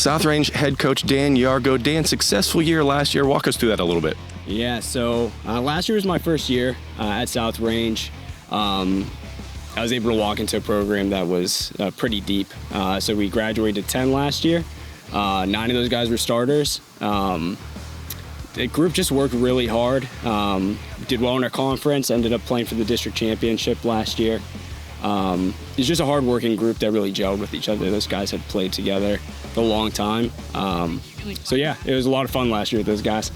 South Range head coach Dan Yargo. Dan, successful year last year. Walk us through that a little bit. Yeah, so last year was my first year at South Range. I was able to walk into a program that was pretty deep. So we graduated 10 last year. 9 of those guys were starters. The group just worked really hard. Did well in our conference, ended up playing for the district championship last year. It's just a hard-working group that really gelled with each other. Those guys had played together for a long time. So yeah, it was a lot of fun last year with those guys.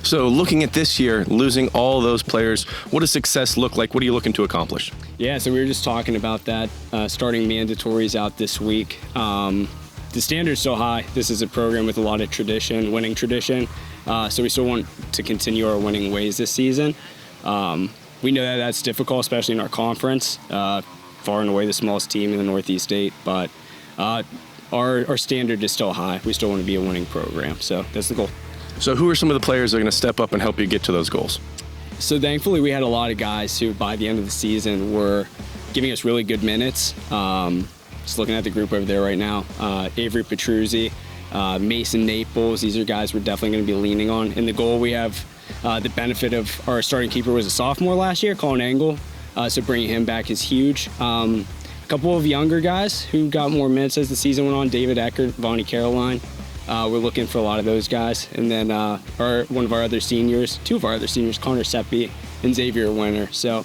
So looking at this year, losing all those players, what does success look like? What are you looking to accomplish? Yeah, so we were just talking about that, starting mandatories out this week. The standard's so high. This is a program with a lot of tradition, winning tradition. So we still want to continue our winning ways this season. We know that that's difficult, especially in our conference. Far and away the smallest team in the Northeast State, but our standard is still high. We still want to be a winning program, so that's the goal. So who are some of the players that are going to step up and help you get to those goals? So thankfully we had a lot of guys who by the end of the season were giving us really good minutes. Just looking at the group over there right now, Avery Petruzzi, Mason Naples, these are guys we're definitely going to be leaning on. In the goal we have the benefit of our starting keeper was a sophomore last year, Colin Engel, so bringing him back is huge. A couple of younger guys who got more minutes as the season went on, David Eckert, Vonnie Caroline. We're looking for a lot of those guys. And then one of our other seniors, 2 of our other seniors, Connor Seppi and Xavier Winter. So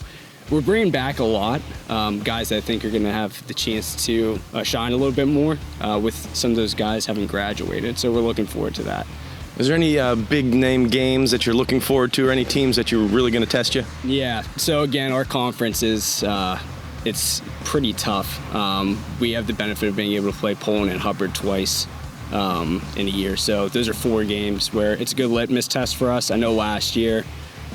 we're bringing back a lot, guys that I think are going to have the chance to shine a little bit more with some of those guys having graduated. So we're looking forward to that. Is there any big name games that you're looking forward to or any teams that you're really going to test you? Yeah, so again, our conference is it's pretty tough. We have the benefit of being able to play Poland and Hubbard twice in a year. So those are 4 games where it's a good litmus test for us. I know last year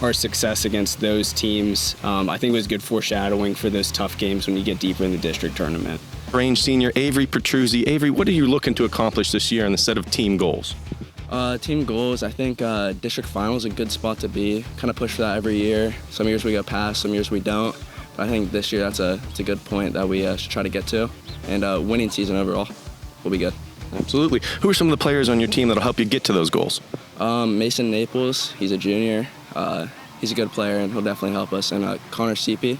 our success against those teams, I think it was good foreshadowing for those tough games when you get deeper in the district tournament. Range senior Avery Petruzzi. Avery, what are you looking to accomplish this year in the set of team goals? Team goals, I think district final is a good spot to be. Kind of push for that every year. Some years we get past, some years we don't. But I think this year it's a good point that we should try to get to. And winning season overall will be good. Absolutely. Who are some of the players on your team that'll help you get to those goals? Mason Naples, he's a junior. He's a good player and he'll definitely help us. And Connor Seppi,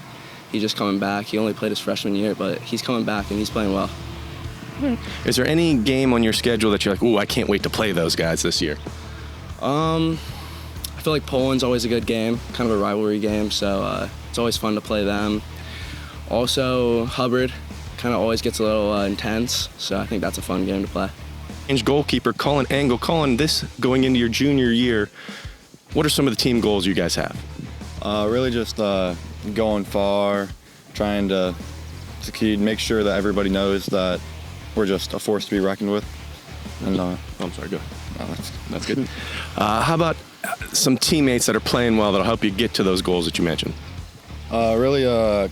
he's just coming back. He only played his freshman year, but he's coming back and he's playing well. Is there any game on your schedule that you're like, ooh, I can't wait to play those guys this year? I feel like Poland's always a good game, kind of a rivalry game, so it's always fun to play them. Also, Hubbard kind of always gets a little intense, so I think that's a fun game to play. Range goalkeeper Colin Engel. Colin, this going into your junior year, what are some of the team goals you guys have? Really just going far, trying to succeed, make sure that everybody knows that we're just a force to be reckoned with. And I'm sorry, go ahead. that's good. How about some teammates that are playing well that'll help you get to those goals that you mentioned? Really,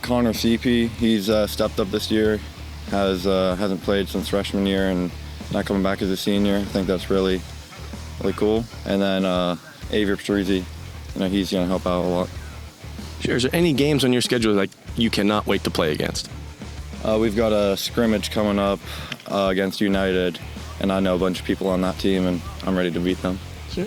Connor Seppi, he's stepped up this year, hasn't played since freshman year and not coming back as a senior. I think that's really cool. And then Avery Petruzzi, he's going to help out a lot. Sure. Is there any games on your schedule like you cannot wait to play against? We've got a scrimmage coming up against United, and I know a bunch of people on that team, and I'm ready to beat them. Sure.